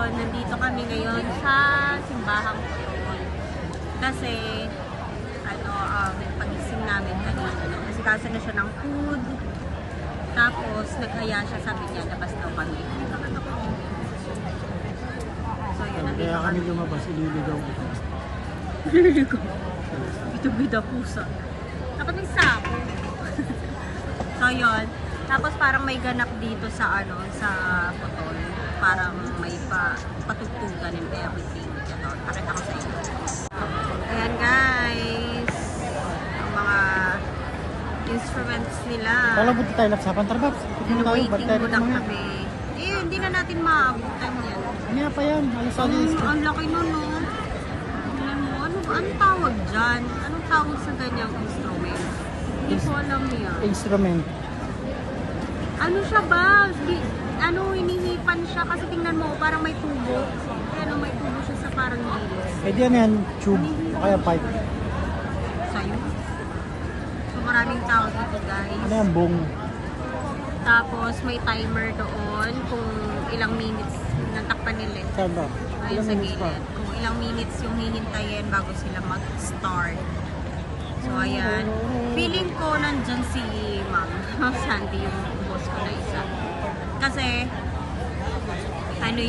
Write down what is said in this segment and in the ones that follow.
ayun, nandito kami ngayon sa simbahang Putol. Kasi, pagising namin kanina. Kasi kasi na siya ng food. Tapos, naghaya siya, sabi niya, labas daw kami. So, yun, nandito Kaya kami lumabas, ililigaw ko. Ililigaw? Bida-bida pusa. Dapat may sako. So, yun. Tapos, parang may ganap dito sa, sa Putol. Parang may patugtugan and everything. Ito, pakita ko sa inyo. Ayan, guys. Ang mga instruments nila. Kala buti tayo lapsapan, Tarbabs. Waiting muna kami. Eh, hindi na natin maabutan yan. Ano pa yan? Alas Ang laki nun, no? Tingnan mo, anong tawag dyan? Anong tawag sa ganyang instrument? Hindi ko alam yan. instrument. Ano siya ba? Hinihipan siya kasi tingnan mo, parang may tubo. May tubo siya sa parang gilid. Pwede yan, tube. O kaya pipe. Sa'yo. So, maraming tao dito, guys. Ano yan, bong? Tapos, may timer doon kung ilang minutes natakpan nila. Saan ba? Ayun Ilang sa minutes pa? gilid. Kung ilang minutes yung hihintayin bago sila mag-start. So, ayan. Feeling ko nandyan si Ma'am Sandy, yung boss ko na isa. Kasi,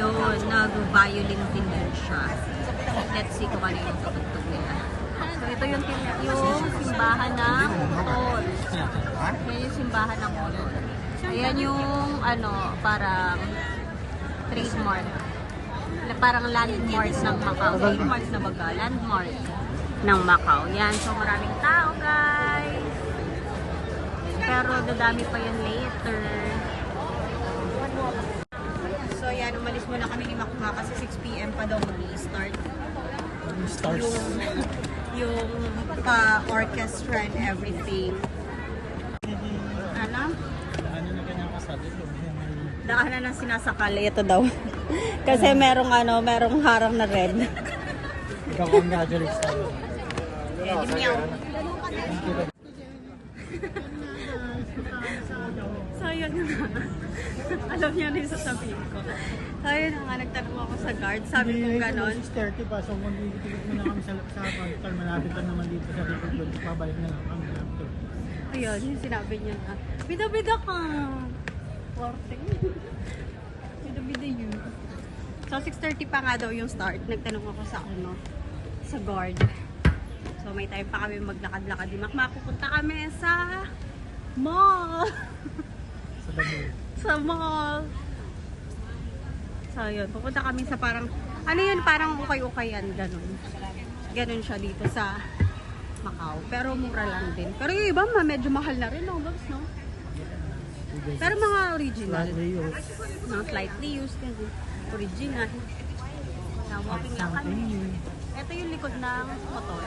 yun, nag-violin din yun siya. Let's see kung ano yung tutugtog nila. So, ito yung simbahan ng Putol. Yan yung simbahan ng Putol. Ayan yung, parang trademark. Parang landmark ng Macau. Trademark na baga, landmark ng Macau. Yan, so maraming tao, guys. Pero dadami pa yan later. So yan, umalis muna kami ni Makma kasi 6 PM pa daw mag-i-start. Stars. Yung orchestra and everything. Ano? Ano na kanyang kasali? Daanan ng sinasakal. Ito daw. Kasi merong harang na red. Ikaw ang graduate tayo. Eh, di meow. So, yun nga. Alam niya na yung sasabihin ko. So, yun nga, nagtanong ako sa guard. Sabi ko ganon. 6:30 pa, so magiging muna kami sa lapsapan. Malapit lang naman dito sa likod doon. Pabalik na lang kami after. Ayun, yung sinabi niya na, bida-bida ka. Forte. Bida-bida yun. So, 6:30 pa nga daw yung start. Nagtanong ako sa guard. So, may time pa kami maglakad-lakad. Mapupunta kami sa mall. Sa Dabao. Sa mall. So, yun. Pupunta kami sa parang, parang ukay-ukayan. Ganon siya dito sa Macau. Pero mura lang din. Pero yung iba, medyo mahal na rin, no? Pero mga original. Mga slightly used. Original. Now, walking lang kami. Ito yung likod ng motor.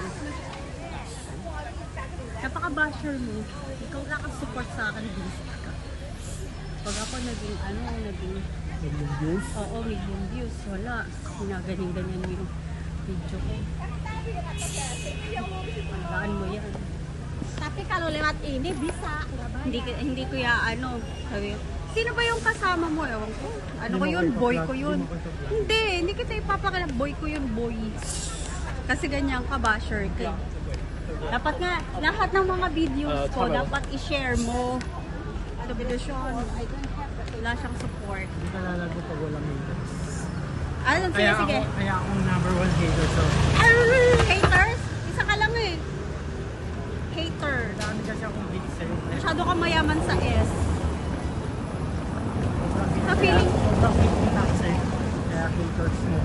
Napaka-basher mo. Ikaw nakasupport sa akin. Pag ako naging Million views? Oo, million views. Wala. Ganyan yung video ko. Tandaan mo yan. Tapi kalau lewat ini bisa. Hindi ko sabi ko, sino ba yung kasama mo? Ewan ko. Ko yun? Boy ko yun. Hindi kita ipapakala. Boy ko yun, boy. Kasi ganyan ka, basher ka. Dapat nga, lahat ng mga videos ko, dapat i-share mo. Subdivision. Wala siyang support. Hindi ka lalago pag walang haters. Sige. Kaya akong number 1 hater. So, Haters? Isa ka lang eh. Hater. dami kasi akong hate sa'yo. Masyado ka mayaman sa S. Sa feeling, Sobrang hate kita sa'yo. Kaya haters mo.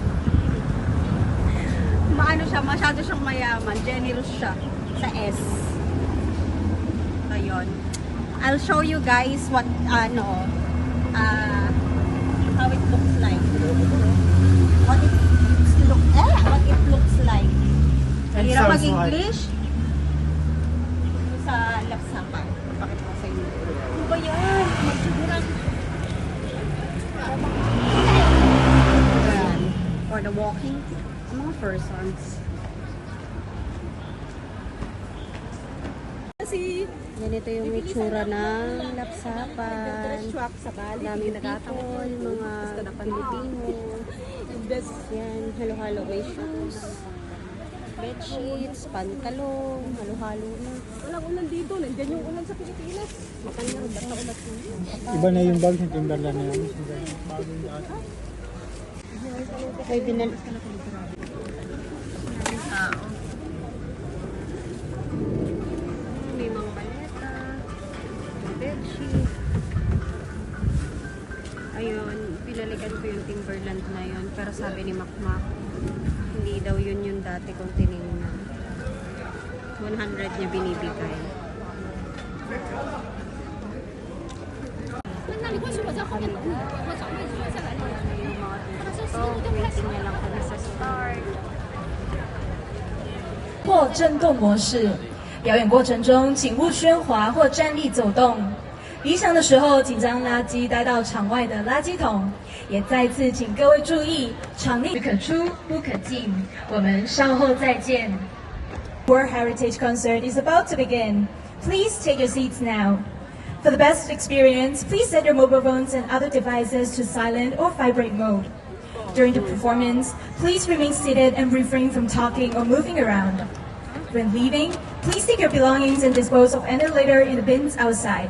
masyado siyang mayaman. Generous siya sa S. Ayun. I'll show you guys what, how it looks like. What it looks like. And Hirap sounds mag-English. Sa lapsapan. Bakit ko sa inyo? Ano ba yan? Magsuguran. For the walking, mga persons. Kasi, yan ganito yung itsura ng lapsapan. Daming people, mga Pilipino. Yan, halo-halo. May shoes, bedsheets, pantalong, halo-halo na. Walang ulan dito. Nandiyan yung ulan sa Pilipinas. Makanya, basta ulat ko. Iba na yung bag ng Timberland na yan. Bago yung dati. May binal... tao. May mga baleta, bedsheet. Ayun, pinalikan ko yung Timberland na yun. Pero sabi ni Makmak, hindi daw yun yung dati kong tinignan. 100 niya binibigay. Waiting niya lang kami sa start. 或震动模式。表演过程中，请勿喧哗或站立走动。理想的时候，请将垃圾带到场外的垃圾桶。也再次请各位注意，场内可出不可进。我们稍后再见。World Heritage Concert is about to begin. Please take your seats now. For the best experience, please set your mobile phones and other devices to silent or vibrate mode. During the performance, please remain seated and refrain from talking or moving around. When leaving, please take your belongings and dispose of any litter in the bins outside.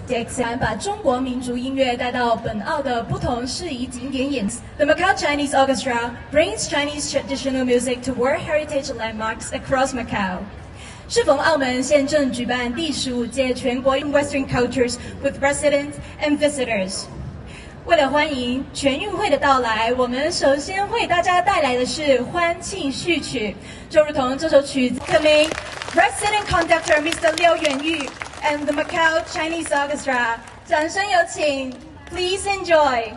The exam 把中国民族音乐带到本澳的不同适宜景点演。The Macau Chinese Orchestra brings Chinese traditional music to World Heritage landmarks across Macau. 适逢澳门现正举办第15届全国 Western Cultures with residents and visitors. 为了欢迎全运会的到来，我们首先为大家带来的是欢庆序曲，就如同这首曲子。Coming, resident conductor Mr. Liu Yuanyu and the Macau Chinese Orchestra， 掌声有请 ，Please enjoy。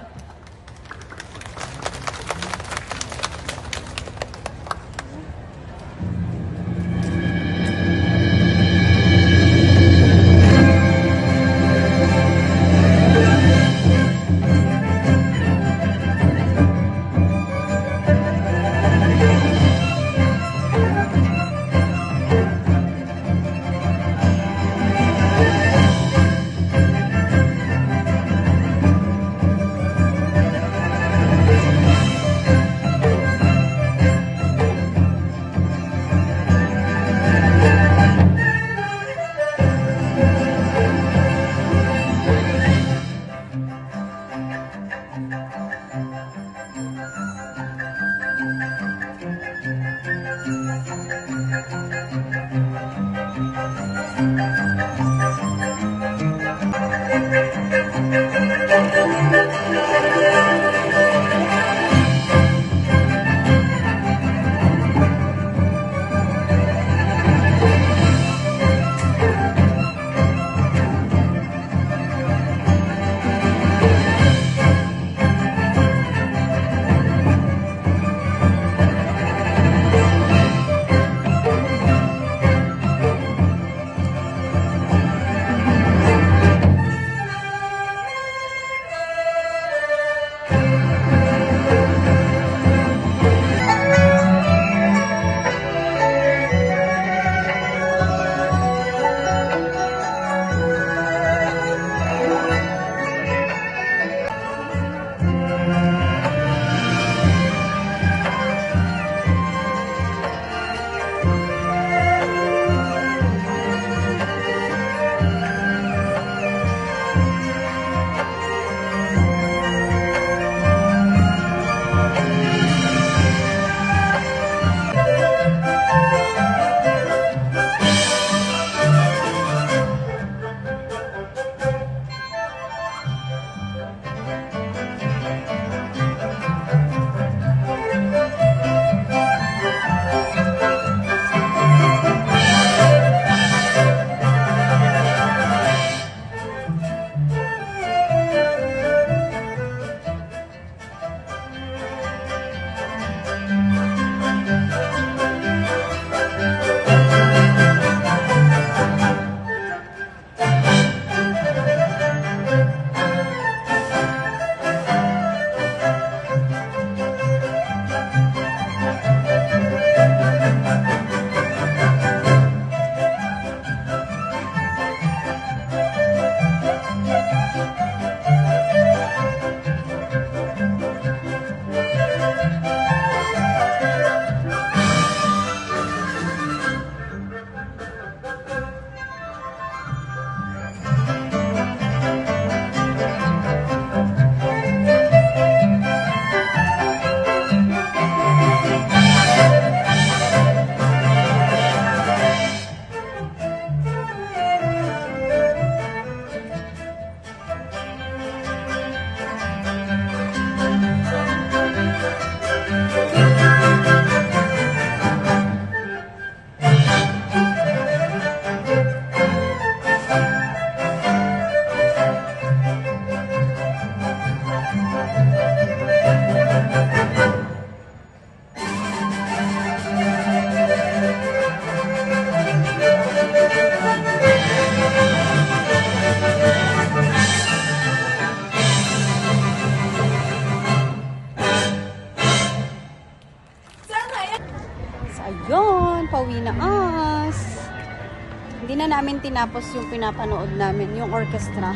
namin tinapos yung pinapanood namin, yung orchestra.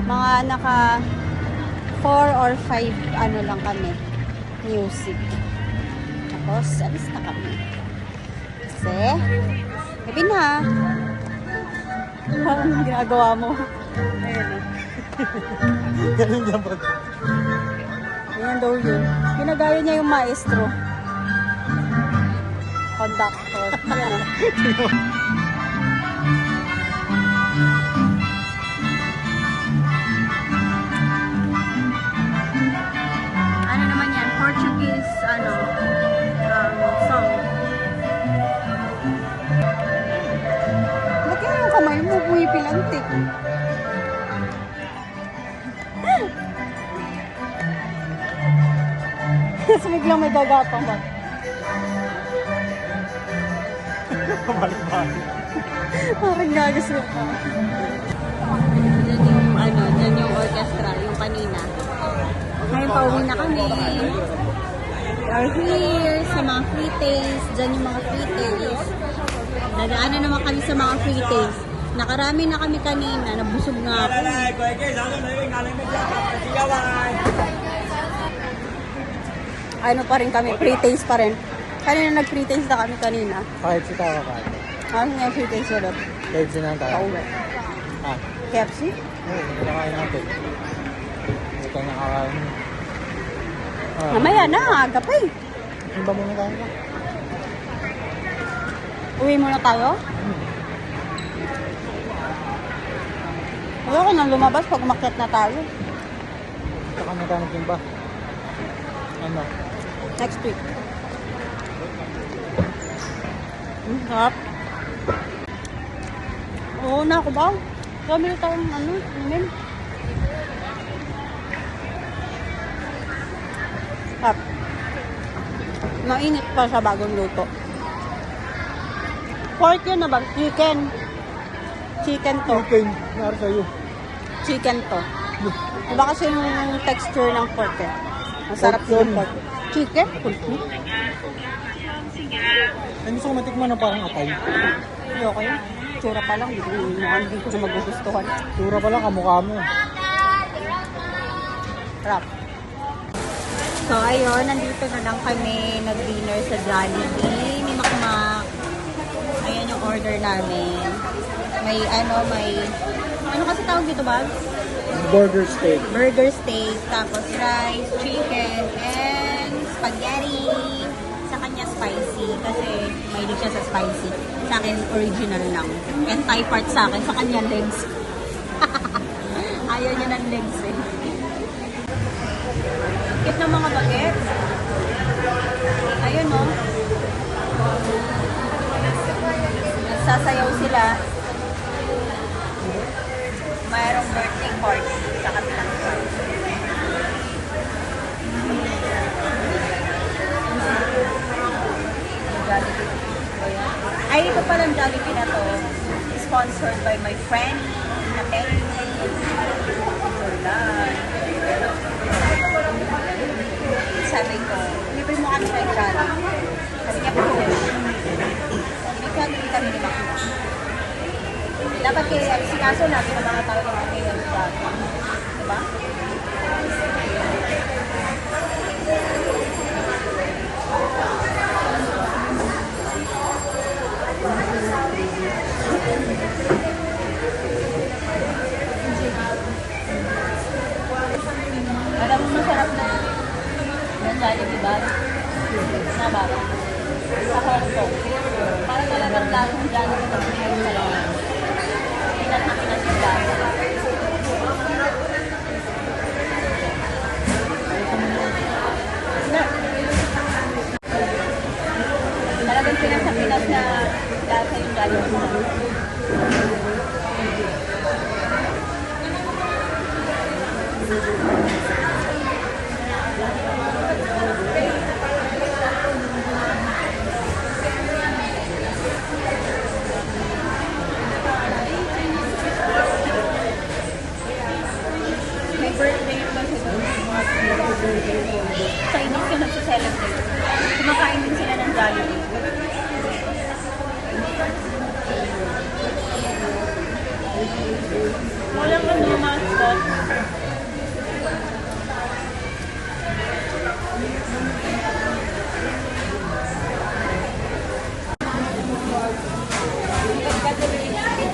Mga naka 4 or 5 ano lang kami, music. Tapos, alis na kami. Kasi, gabi na. Parang ginagawa mo. Ayun eh. Ganun yan ba? Ayan daw yun. Ginagaya niya yung maestro. Conductor. Ayan o. Ano naman yan? Portuguese, song. Bakit yung kamay mo bumipilantik? Tapos biglang may gagapang ba? Balik-balik. Parang gagas mo pa. Dyan yung orchestra, yung kanina. Ngayon pauwi na kami. We are here sa mga free taste. Dyan yung mga free taste. Dadaanan naman kami sa mga free taste. Nakarami na kami kanina. Nabusog nga ako. Ano pa rin kami, free taste pa rin. Kanina nag-free taste na kami kanina. Kahit si Tawa ka. Ano nga free taste ulit? Kahit si Nang Tawa. Pauwi. Ah, KFC? oo, nakain natin. Ito nakakain. Mamaya na, aga pa eh. Iba muna tayo ka. Uwi muna tayo? Ayoko nang lumabas pag umakyat na tayo. Saka nagkanatin ba? Ano? Next week. Sarap. Oo na ako ba? Kami na tayong inumin. Sarap. Mainit pa sa bagong luto. Pork yun na ba? Chicken. Chicken to. Chicken. Naro sa'yo. Chicken to. Diba kasi yung texture ng pork eh. Masarap Pork yung yun. pork. Chicken? Ay, gusto ko matikman na parang atay. Ayoko yun. Tsura pa lang. Hindi ko na magugustuhan. Tura pala, kamukha mo. Sarap. So, ayun. Nandito na lang kami. Nag-dinner sa Jollibee. Ni Makmak. Ayan yung order namin. May ano kasi tawag dito ba? Burger steak. Burger steak, tapos rice, chicken, and spaghetti. Sa kanya spicy kasi mahilig siya sa spicy. Sa akin, original lang. And Thai part sa akin, sa kanya legs. Ayaw niya ng legs eh. Cute ng mga bagets. Ayun no. Nagsasayaw sila. Mayroong birthday party sa kabilang part. Ay, ito palang Jollibee na to. Sponsored by my friend na Penny. Sabi ko, libre mo kami kay Jollibee. Sabi niya po, sabi kami ni Makina. Dapat KFC, kaso natin ang mga tao ng KFC. Diba? Alam mo masarap na yung Jollibee ba? Na ba? Sa Hong Kong. Parang talagang lasang Jollibee na mayroon sa lang. Pinat na pinasigla. Walang ano, mascot.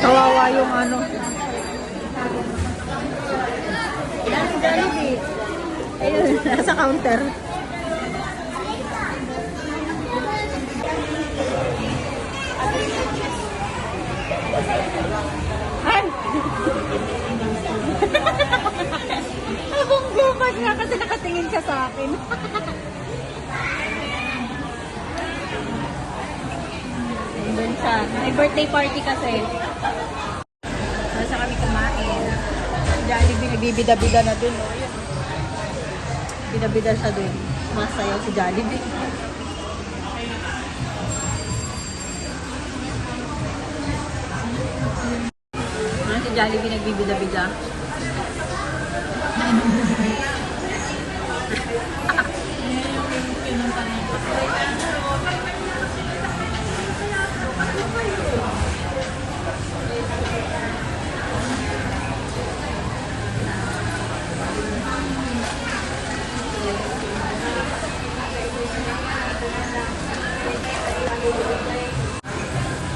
Kawawa yung ano. Jollibee. Ayun, nasa counter. Ay! Abong gumat nga kasi nakatingin ka sa akin. Doon siya. May birthday party kasi. Nasa kami kumain. Jollibee, nagbibida-bida na dun. Oh. Yun. Bida-bida siya dun. Masayaw si Jollibee. Si Jollibee nagbibida-bida.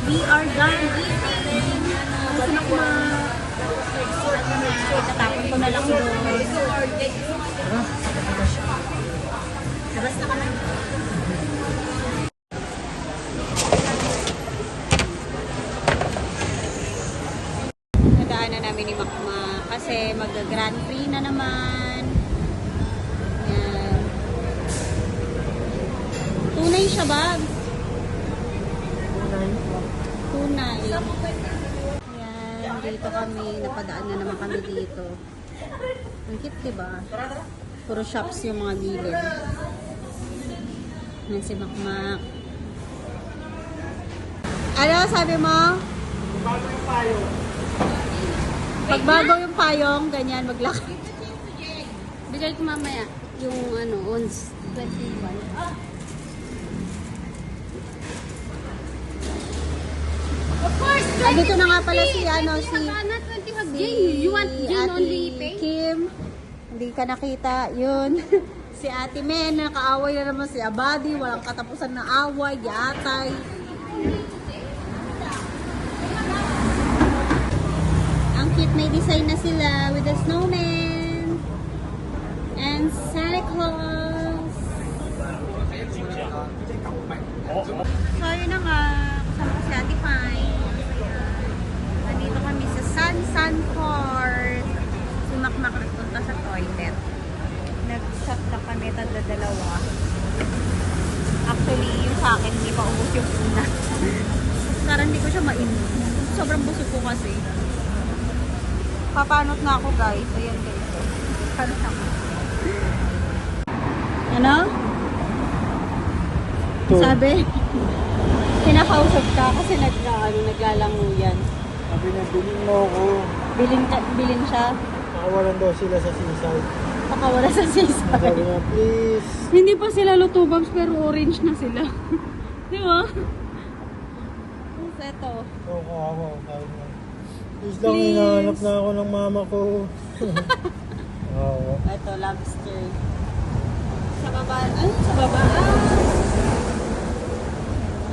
We are done eating. Gusto na ko tatapon ko na lang doon. Labas na ka na. Nadaanan namin ni Makma kasi mag-Grand Prix na naman. Yan. Tunay siya ba? Tunay. Yan, dito kami, napadaan na naman kami dito. Ang cute, diba? Puro shops yung mga gilid. Yan si Makmak. Ano sabi mo? Bago yung payong. Pag bago yung payong, ganyan, maglaki. Bigay ko mamaya yung ano, ons 21. Of course, Dito na nga pala si ano, si You want Jane only pay? Kim. Hindi ka nakita, yun. Si Ate Men, nakaaway na naman si Abadi, walang katapusan na away, yatay. Ang cute, may design na sila with the snowman and Santa Claus. So, yun na nga, kasama ko si Ate Pine. Nandito kami sa San Court. Si Makmak nagpunta sa toilet. Nag-shot na kami, tanda dalawa. Actually, yung sa akin, hindi pa ubos yung una. Parang hindi ko siya mainom. Sobrang busog ko kasi. Papanot na ako, guys. Ayan, guys. Papanot ako. Ano? Ito. Sabi? Kinakausap ka kasi naglalango yan. Sabi na, bilhin mo ako. Bilin siya. Nakawalan daw sila sa seaside. Pakawala sa Sabi seaside. na, please. Hindi pa sila lutubams pero orange na sila. Di ba? Ito. Oo, kawawa. Sabi na, please lang, hinahanap na ako ng mama ko. Oo. Ito, lobster. Sa baba. Ay, sa baba.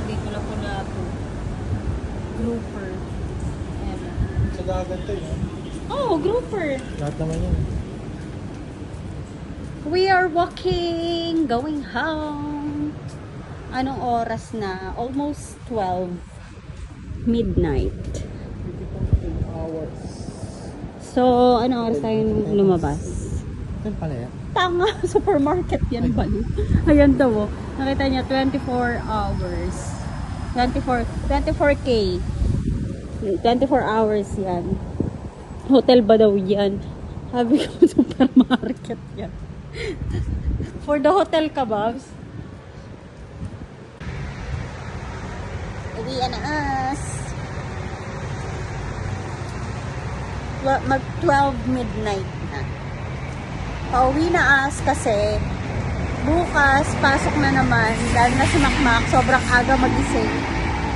Dito lang po na po. Grouper. Ayan. Sa dagat to yun. Oh, grouper. Lahat naman yun. We are walking, going home. Anong oras na? Almost 12. Midnight. 2 hours. So, anong oras tayo lumabas? Saan pala yan? Tanga, supermarket yan ba? Ayan daw, oh. Nakita niya, 24 hours. 24K. 24 hours yan. Hotel ba daw yan? Sabi ko, supermarket yan. For the hotel ka, Babs? Uwian na us. Mag-12 midnight na. Pauwi na us kasi bukas, pasok na naman. Dahil na si Makmak, sobrang aga magising.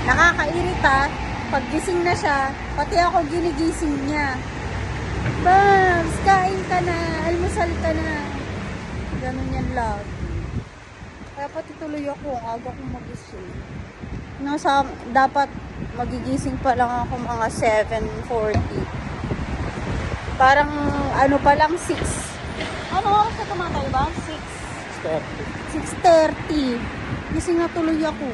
Nakakairita Paggising na siya, pati ako ginigising niya. Babs, kain ka na, almusal ka na. Ganun yan lang. Kaya pati tuloy ako, ang aga kong magising. Dapat magigising pa lang ako mga 7:40. Parang ano pa lang 6. Ano oras na tumatay ba? 6:30. Gising na tuloy ako.